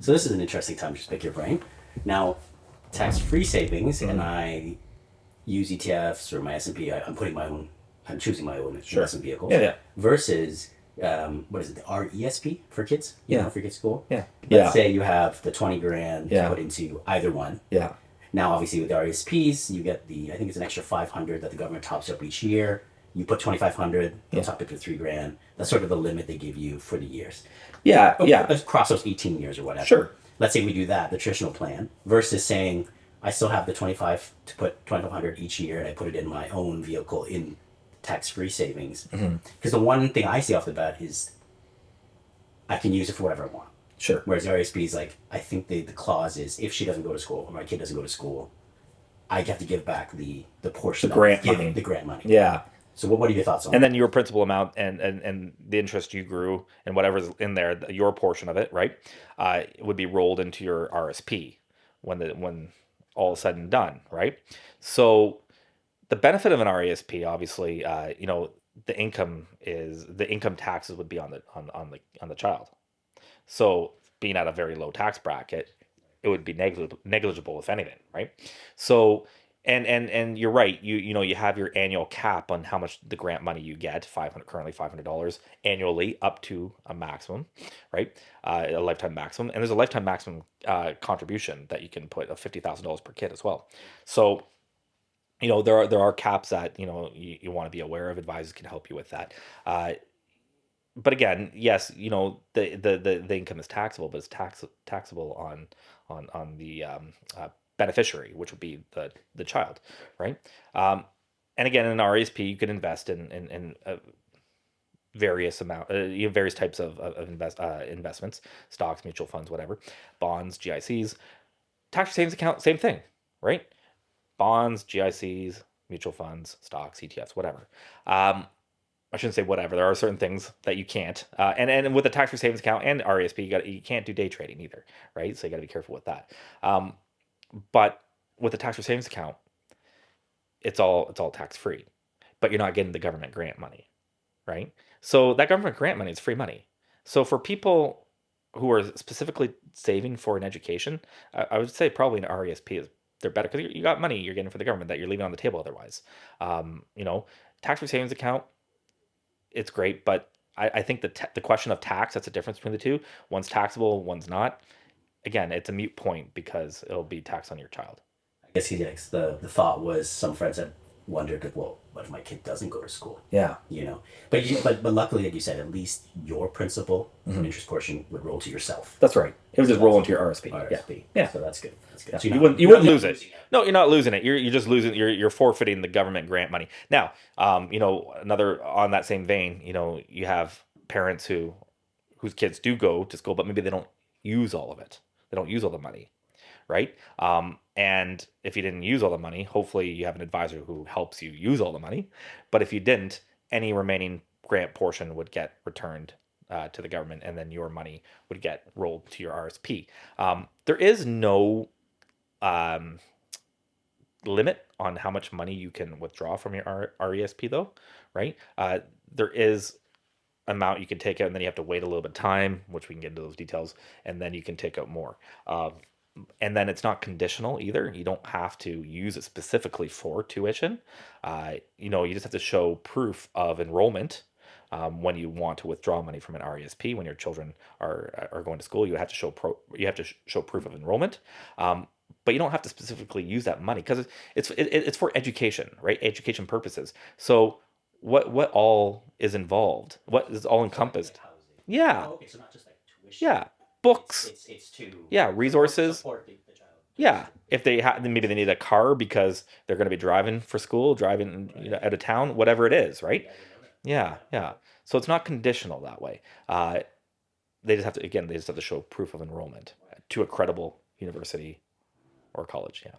So this is an interesting time to just pick your brain. Now, tax-free savings, and I use ETFs or my S&P. I'm putting my own. I'm choosing my own investment vehicles. Yeah, yeah. Versus, what is it? The RESP for kids. For kids' school. Yeah. Let's say you have the 20 grand to Yeah. put into either one. Yeah. Now, obviously, with the RESPs, you get I think it's an extra 500 that the government tops up each year. You put 2,500, they'll top it to 3 grand. That's sort of the limit they give you for the years. Yeah. Let's cross those 18 years or whatever. Sure. Let's say we do that, the traditional plan, versus saying, I still have the 25 to put 2,500 each year, and I put it in my own vehicle in tax-free savings. Because the one thing I see off the bat is I can use it for whatever I want. Sure. Whereas RSP is like, I think the clause is, if she doesn't go to school or my kid doesn't go to school, I have to give back the portion, the grant money. The grant money. Yeah. So what are your thoughts on and that? then your principal amount and the interest you grew and whatever's in there, your portion of it, right, would be rolled into your RSP when all is said and done, right? So the benefit of an RESP, obviously, the income taxes would be on the child. So being at a very low tax bracket, it would be negligible if anything, right? So and you're right. You have your annual cap on how much the grant money you get, currently $500 annually, up to a maximum, right? A lifetime maximum, and there's a lifetime maximum contribution that you can put of $50,000 per kid as well. So there are caps that you want to be aware of. Advisors can help you with that. But again, yes, the income is taxable, but it's taxable on the beneficiary, which would be the child, right? And again, in an RESP, you can invest in various types of investments, stocks, mutual funds, whatever, bonds, GICs, tax savings account, same thing, right? Bonds, GICs, mutual funds, stocks, ETFs, whatever. I shouldn't say whatever. There are certain things that you can't. And with a tax-free savings account and RESP, you can't do day trading either, right? So you got to be careful with that. But with a tax-free savings account, it's all tax-free, but you're not getting the government grant money, right? So that government grant money is free money. So for people who are specifically saving for an education, I would say probably an RESP they're better because you got money you're getting for the government that you're leaving on the table otherwise. Tax-free savings account, it's great, but I think the question of tax, that's the difference between the two. One's taxable, one's not. Again, it's a moot point because it'll be taxed on your child. I guess the thought was some friends had wondered, like, well, what if my kid doesn't go to school? Yeah. But luckily, like you said, at least your principal and interest portion would roll to yourself. That's right. It would just roll into your RSP. Yeah. So that's good. Yeah. So you wouldn't lose it. No, you're not losing it. You're just losing. You're forfeiting the government grant money. Now, another on that same vein, you have parents whose kids do go to school, but maybe they don't use all of it. They don't use all the money, right? And if you didn't use all the money, hopefully you have an advisor who helps you use all the money. But if you didn't, any remaining grant portion would get returned to the government, and then your money would get rolled to your RSP. There is no limit on how much money you can withdraw from your RESP, though, right? There is amount you can take out, and then you have to wait a little bit of time, which we can get into those details, and then you can take out more. And then it's not conditional either. You don't have to use it specifically for tuition. You just have to show proof of enrollment when you want to withdraw money from an RESP. When your children are going to school, you have to show proof of enrollment. But you don't have to specifically use that money because it's for education, right? Education purposes. So what all is involved? What is all encompassed? Yeah. Oh, okay, so not just like tuition. Yeah. Books. It's to resources. Support the child. Yeah. If maybe they need a car because they're going to be driving for school, driving out of town, whatever it is, right? Yeah. So it's not conditional that way. They just have to show proof of enrollment to a credible university or college. Yeah.